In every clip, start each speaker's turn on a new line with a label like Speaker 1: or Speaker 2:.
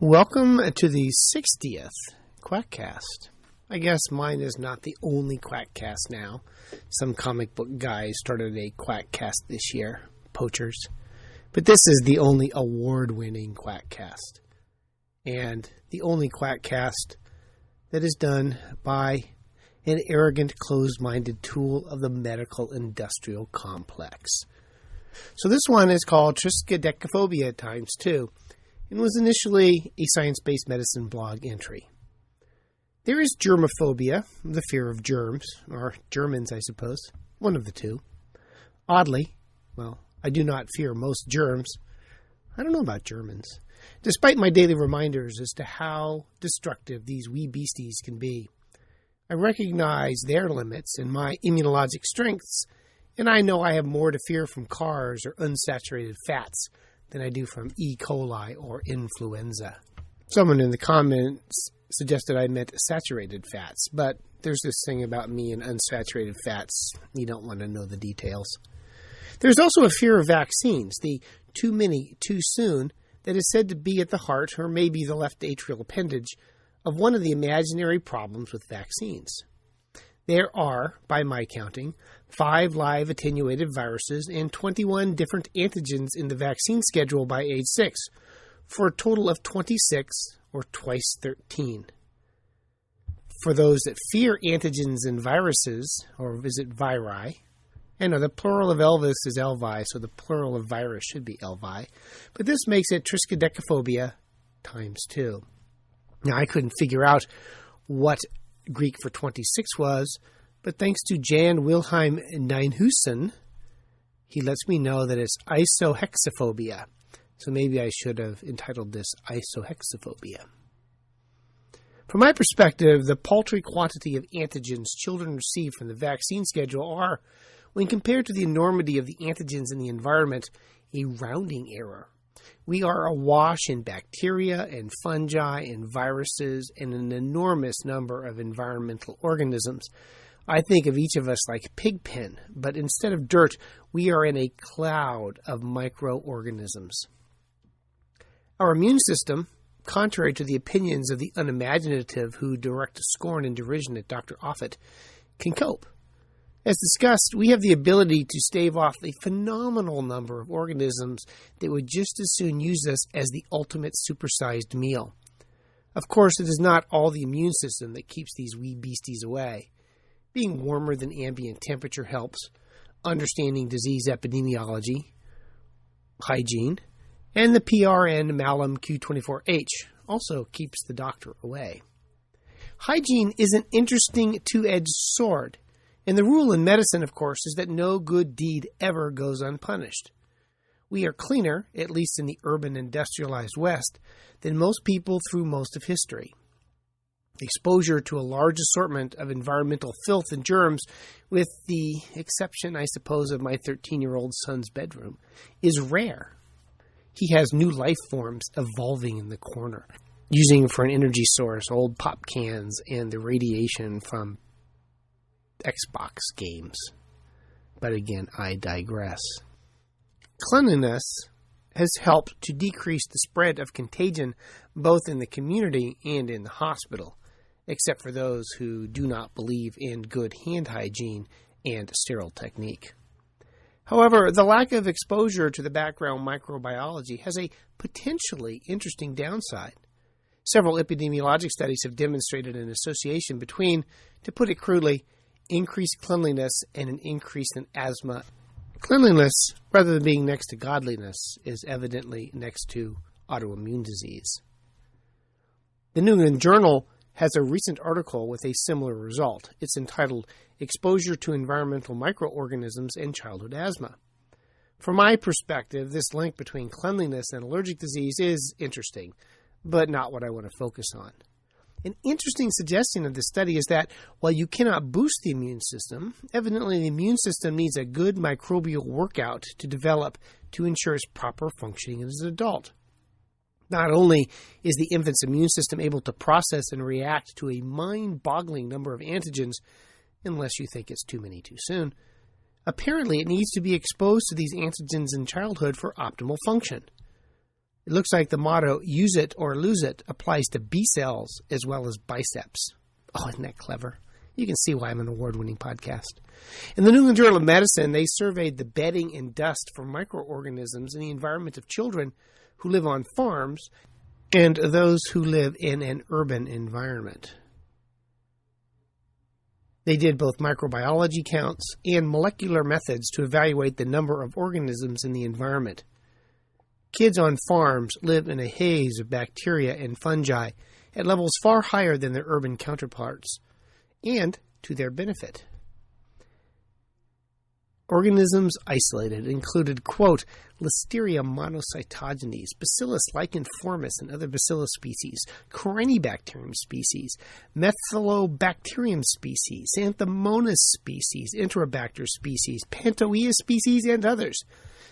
Speaker 1: Welcome to the 60th Quackcast. I guess mine is not the only Quackcast now. Some comic book guys started a Quackcast this year, poachers. But this is the only award-winning Quackcast. And the only Quackcast that is done by an arrogant, closed-minded tool of the medical industrial complex. So this one is called Triskaidekaphobia times 2. And was initially a science-based medicine blog entry. There is germophobia, the fear of germs, or Germans, I suppose, one of the two. Oddly, I do not fear most germs. I don't know about Germans, despite my daily reminders as to how destructive these wee beasties can be. I recognize their limits and my immunologic strengths, and I know I have more to fear from cars or unsaturated fats than I do from E. coli or influenza. Someone in the comments suggested I meant saturated fats, but there's this thing about me and unsaturated fats. You don't want to know the details. There's also a fear of vaccines, the too many, too soon, that is said to be at the heart, or maybe the left atrial appendage, of one of the imaginary problems with vaccines. There are, by my counting, 5 live attenuated viruses and 21 different antigens in the vaccine schedule by age 6, for a total of 26, or twice 13. For those that fear antigens and viruses, or is it viri? I know the plural of Elvis is Elvi, so the plural of virus should be Elvi, but this makes it Triskaidekaphobia times 2. Now, I couldn't figure out what Greek for 26 was, but thanks to Jan Wilhelm Nienhusen, he lets me know that it's isohexaphobia. So maybe I should have entitled this isohexaphobia. From my perspective, the paltry quantity of antigens children receive from the vaccine schedule are, when compared to the enormity of the antigens in the environment, a rounding error. We are awash in bacteria and fungi and viruses and an enormous number of environmental organisms. I think of each of us like pigpen, but instead of dirt, we are in a cloud of microorganisms. Our immune system, contrary to the opinions of the unimaginative who direct scorn and derision at Dr. Offit, can cope. As discussed, we have the ability to stave off a phenomenal number of organisms that would just as soon use us as the ultimate supersized meal. Of course, it is not all the immune system that keeps these wee beasties away. Being warmer than ambient temperature helps, understanding disease epidemiology, hygiene, and the PRN malum Q24H also keeps the doctor away. Hygiene is an interesting two-edged sword. And the rule in medicine, of course, is that no good deed ever goes unpunished. We are cleaner, at least in the urban industrialized West, than most people through most of history. Exposure to a large assortment of environmental filth and germs, with the exception, I suppose, of my 13-year-old son's bedroom, is rare. He has new life forms evolving in the corner, using for an energy source old pop cans and the radiation from Xbox games. But again, I digress. Cleanliness has helped to decrease the spread of contagion both in the community and in the hospital, except for those who do not believe in good hand hygiene and sterile technique. However, the lack of exposure to the background microbiology has a potentially interesting downside. Several epidemiologic studies have demonstrated an association between, to put it crudely, increased cleanliness and an increase in asthma. Cleanliness, rather than being next to godliness, is evidently next to autoimmune disease. The New England Journal has a recent article with a similar result. It's entitled, Exposure to Environmental Microorganisms and Childhood Asthma. From my perspective, this link between cleanliness and allergic disease is interesting, but not what I want to focus on. An interesting suggestion of this study is that while you cannot boost the immune system, evidently the immune system needs a good microbial workout to develop to ensure its proper functioning as an adult. Not only is the infant's immune system able to process and react to a mind-boggling number of antigens, unless you think it's too many too soon, apparently it needs to be exposed to these antigens in childhood for optimal function. It looks like the motto, use it or lose it, applies to B cells as well as biceps. Oh, isn't that clever? You can see why I'm an award-winning podcast. In the New England Journal of Medicine, they surveyed the bedding and dust for microorganisms in the environment of children who live on farms and those who live in an urban environment. They did both microbiology counts and molecular methods to evaluate the number of organisms in the environment. Kids on farms live in a haze of bacteria and fungi at levels far higher than their urban counterparts, and to their benefit. Organisms isolated included, quote, Listeria monocytogenes, Bacillus licheniformis and other bacillus species, Corynebacterium species, Methylobacterium species, Xanthomonas species, Enterobacter species, Pantoia species, and others.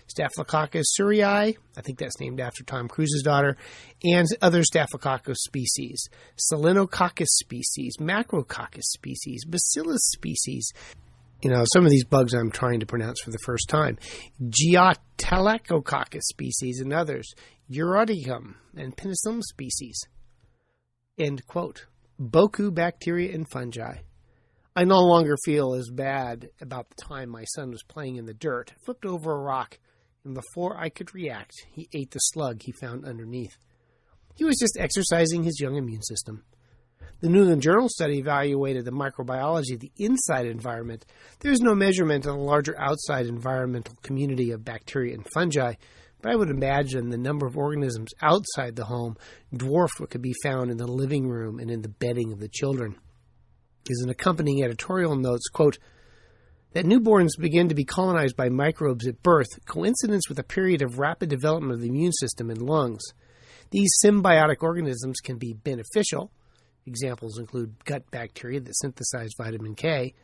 Speaker 1: Staphylococcus cereus, I think that's named after Tom Cruise's daughter, and other Staphylococcus species, Selenococcus species, Macrococcus species, Bacillus species. You know, some of these bugs I'm trying to pronounce for the first time. Geotalacococcus species and others, Eurodicum and Penicillium species. End quote. Boku bacteria and fungi. I no longer feel as bad about the time my son was playing in the dirt, flipped over a rock, and before I could react, he ate the slug he found underneath. He was just exercising his young immune system. The New England Journal study evaluated the microbiology of the inside environment. There is no measurement of the larger outside environmental community of bacteria and fungi, but I would imagine the number of organisms outside the home dwarfed what could be found in the living room and in the bedding of the children. As an accompanying editorial notes, quote, that newborns begin to be colonized by microbes at birth, coincidence with a period of rapid development of the immune system and lungs. These symbiotic organisms can be beneficial. Examples include gut bacteria that synthesize vitamin K,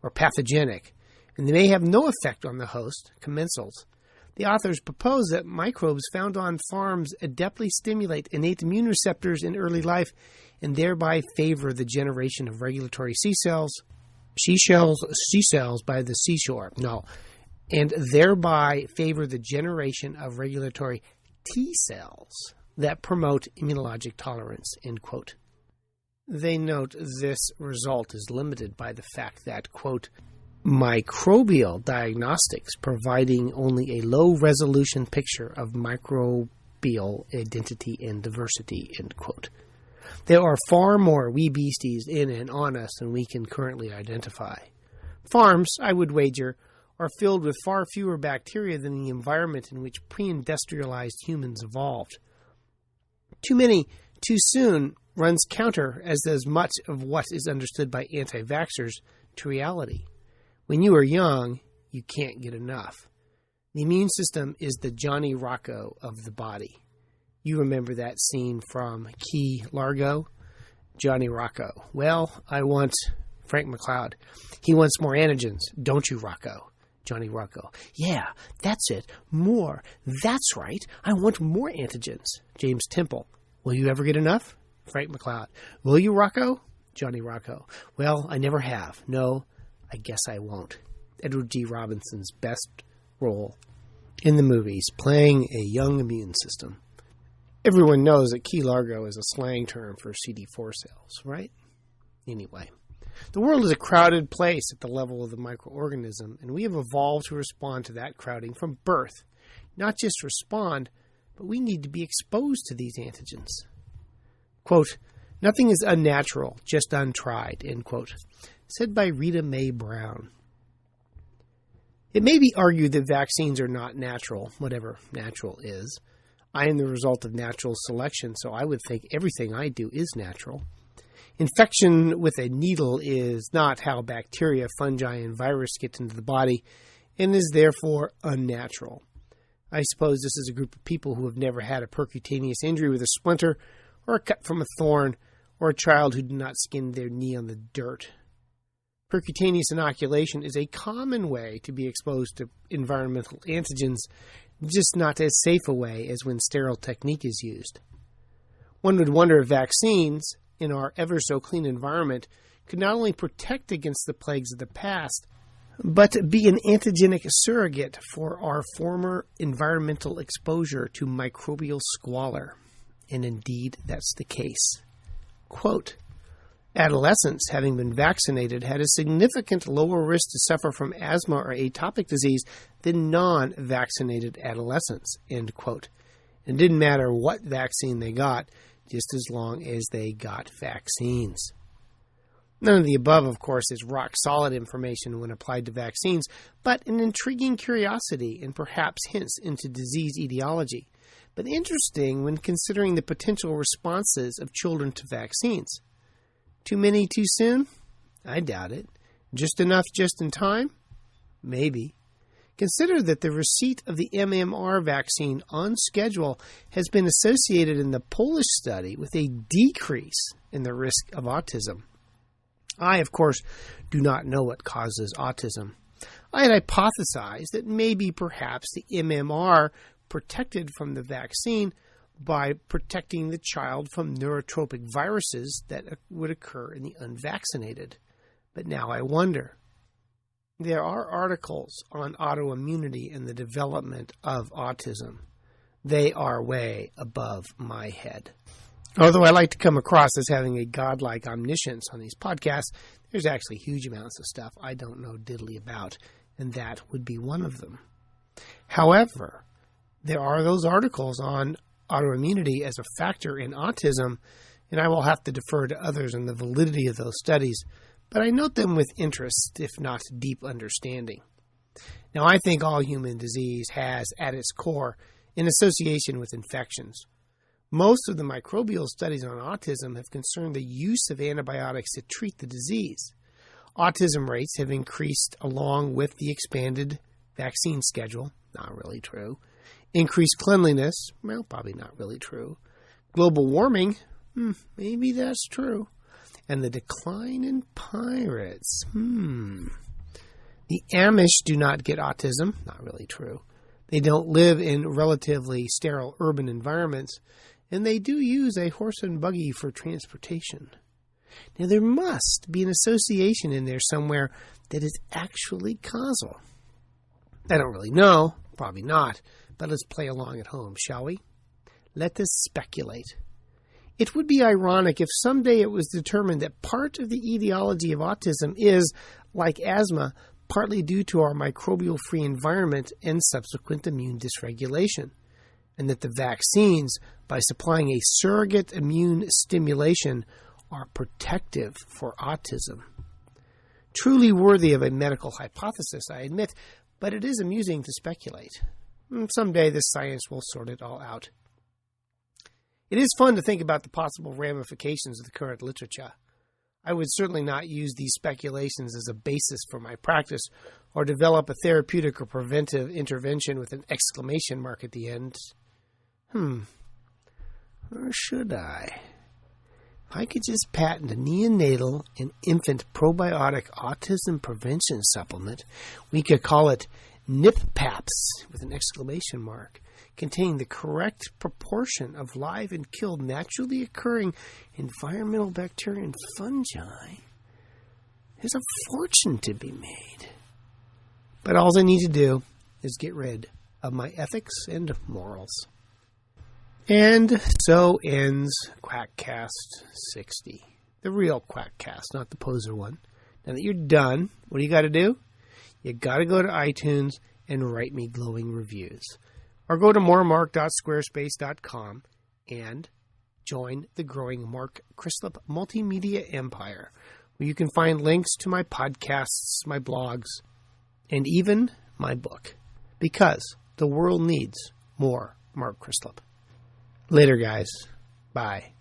Speaker 1: or pathogenic, and they may have no effect on the host, commensals. The authors propose that microbes found on farms adeptly stimulate innate immune receptors in early life and thereby favor the generation of regulatory C cells by the seashore. And thereby favor the generation of regulatory T cells that promote immunologic tolerance, end quote. They note this result is limited by the fact that, quote, microbial diagnostics providing only a low-resolution picture of microbial identity and diversity, end quote. There are far more wee beasties in and on us than we can currently identify. Farms, I would wager, are filled with far fewer bacteria than the environment in which pre-industrialized humans evolved. Too many, too soon, runs counter, as does much of what is understood by anti-vaxxers, to reality. When you are young, you can't get enough. The immune system is the Johnny Rocco of the body. You remember that scene from Key Largo? Johnny Rocco. Well, I want Frank McCloud. He wants more antigens, don't you, Rocco? Johnny Rocco. Yeah, that's it. More. That's right. I want more antigens. James Temple. Will you ever get enough? Frank McCloud. Will you, Rocco? Johnny Rocco. Well, I never have. No, I guess I won't. Edward G. Robinson's best role in the movies, playing a young immune system. Everyone knows that Key Largo is a slang term for CD4 cells, right? Anyway, the world is a crowded place at the level of the microorganism, and we have evolved to respond to that crowding from birth. Not just respond, but we need to be exposed to these antigens. Quote, nothing is unnatural, just untried, end quote, said by Rita Mae Brown. It may be argued that vaccines are not natural, whatever natural is. I am the result of natural selection, so I would think everything I do is natural. Infection with a needle is not how bacteria, fungi, and virus get into the body, and is therefore unnatural. I suppose this is a group of people who have never had a percutaneous injury with a splinter, or a cut from a thorn, or a child who did not skin their knee on the dirt. Percutaneous inoculation is a common way to be exposed to environmental antigens, just not as safe a way as when sterile technique is used. One would wonder if vaccines, in our ever-so-clean environment, could not only protect against the plagues of the past, but be an antigenic surrogate for our former environmental exposure to microbial squalor. And indeed, that's the case. Quote, adolescents, having been vaccinated, had a significant lower risk to suffer from asthma or atopic disease than non-vaccinated adolescents, end quote. It didn't matter what vaccine they got, just as long as they got vaccines. None of the above, of course, is rock-solid information when applied to vaccines, but an intriguing curiosity and perhaps hints into disease etiology. But interesting when considering the potential responses of children to vaccines. Too many too soon? I doubt it. Just enough just in time? Maybe. Consider that the receipt of the MMR vaccine on schedule has been associated in the Polish study with a decrease in the risk of autism. I, of course, do not know what causes autism. I had hypothesized that maybe perhaps the MMR protected from the vaccine by protecting the child from neurotropic viruses that would occur in the unvaccinated. But now I wonder. There are articles on autoimmunity and the development of autism. They are way above my head. Although I like to come across as having a godlike omniscience on these podcasts, there's actually huge amounts of stuff I don't know diddly about, and that would be one of them. However, there are those articles on autoimmunity as a factor in autism, and I will have to defer to others on the validity of those studies, but I note them with interest, if not deep understanding. Now, I think all human disease has, at its core, an association with infections. Most of the microbial studies on autism have concerned the use of antibiotics to treat the disease. Autism rates have increased along with the expanded vaccine schedule. Not really true. Increased cleanliness. Well, probably not really true. Global warming. Maybe that's true. And the decline in pirates. The Amish do not get autism. Not really true. They don't live in relatively sterile urban environments, and they do use a horse and buggy for transportation. Now, there must be an association in there somewhere that is actually causal. I don't really know. Probably not. But let's play along at home, shall we? Let us speculate. It would be ironic if someday it was determined that part of the etiology of autism is, like asthma, partly due to our microbial-free environment and subsequent immune dysregulation, and that the vaccines, by supplying a surrogate immune stimulation, are protective for autism. Truly worthy of a medical hypothesis, I admit, but it is amusing to speculate. Someday this science will sort it all out. It is fun to think about the possible ramifications of the current literature. I would certainly not use these speculations as a basis for my practice or develop a therapeutic or preventive intervention with an exclamation mark at the end. Or should I? If I could just patent a neonatal and infant probiotic autism prevention supplement, we could call it NIPPAPS with an exclamation mark, containing the correct proportion of live and killed naturally occurring environmental bacteria and fungi. There's a fortune to be made. But all I need to do is get rid of my ethics and morals. And so ends Quackcast 60. The real Quackcast, not the poser one. Now that you're done, what do you got to do? You got to go to iTunes and write me glowing reviews. Or go to moremark.squarespace.com and join the growing Mark Crislip multimedia empire, where you can find links to my podcasts, my blogs, and even my book. Because the world needs more Mark Crislip. Later, guys. Bye.